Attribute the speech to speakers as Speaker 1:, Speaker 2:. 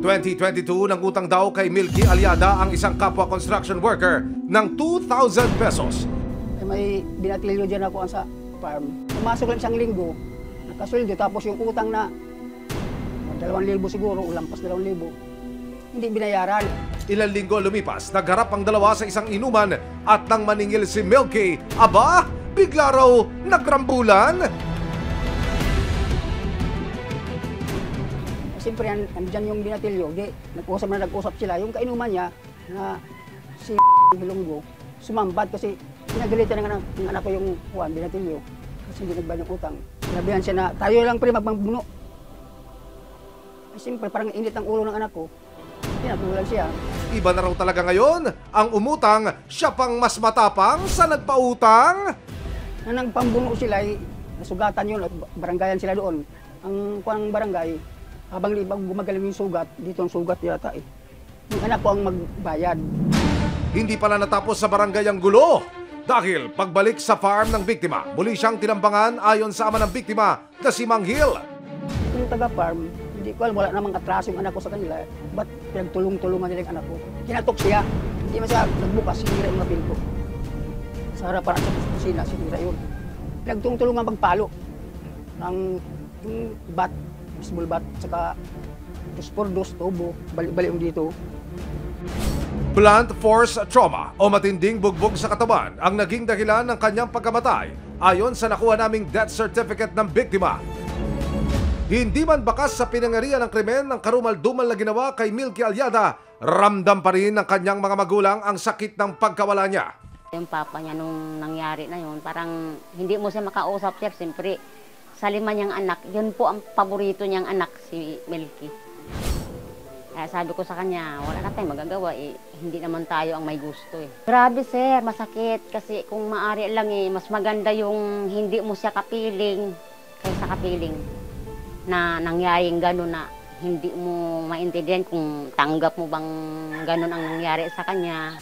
Speaker 1: 2022, nangutang daw kay Milky Aliada ang isang kapwa construction worker ng 2,000 pesos.
Speaker 2: May binatilyo dyan ako sa farm. Pumasok lang isang linggo, nakasweldo, tapos yung utang na 2,000 siguro, ulampas 2,000, hindi binayaran.
Speaker 1: Ilang linggo lumipas, nagharap ang dalawa sa isang inuman at nang maningil si Milky, aba, bigla raw nagrambulan.
Speaker 2: Siyempre, andyan yung binatilyo, nag-usap sila. Yung kainuman niya na si Bilonggo, sumambat kasi pinagalitan ng anak ko yung binatilyo kasi hindi nagbayad ng utang. Sinabihan siya na tayo lang pre magpambuno. Siyempre, parang init ang ulo ng anak ko. Pinatulan siya.
Speaker 1: Iba na raw talaga ngayon, ang umutang, siya pang mas matapang sa nagpautang.
Speaker 2: Na nagpambuno sila, nasugatan yun at barangayan sila doon. Ang kuang barangay, habang gumagaling yung sugat, dito ang sugat yata eh. Yung anak ko ang magbayad.
Speaker 1: Hindi pala natapos sa barangay ang gulo. Dahil pagbalik sa farm ng biktima, muli siyang tinambangan ayon sa ama ng biktima na si Mang Hill.
Speaker 2: Yung taga-farm, hindi ko alam, wala namang atraso yung anak ko sa kanila. Ba't pinagtulong-tulungan nila yung anak ko? Kinatok siya. Hindi man siya nagbukas, sinira yung mga pinto. Sa harapan sa kusina, sinira yun. Pinagtulong-tulungan magpalo ng yung bat, baseball bat, saka 2x2 tubo, balik-balik yung dito.
Speaker 1: Blunt force trauma o matinding bugbog sa katawan ang naging dahilan ng kanyang pagkamatay ayon sa nakuha naming death certificate ng biktima. Hindi man bakas sa pinangarihan ng krimen ng karumal-dumal na ginawa kay Milky Aliada, ramdam pa rin ng kanyang mga magulang ang sakit ng pagkawala niya.
Speaker 3: Yung papa niya nung nangyari na yun, parang hindi mo siya makausap, sir. Siyempre, sa 5 niyang anak, yun po ang paborito niyang anak, si Milky. Kaya sabi ko sa kanya, wala na tayong magagawa eh. Hindi naman tayo ang may gusto eh. Grabe sir, masakit. Kasi kung maaari lang eh, mas maganda yung hindi mo siya kapiling kaysa kapiling. Na nangyaring gano'n na hindi mo maintindihan kung tanggap mo bang gano'n ang nangyari sa kanya.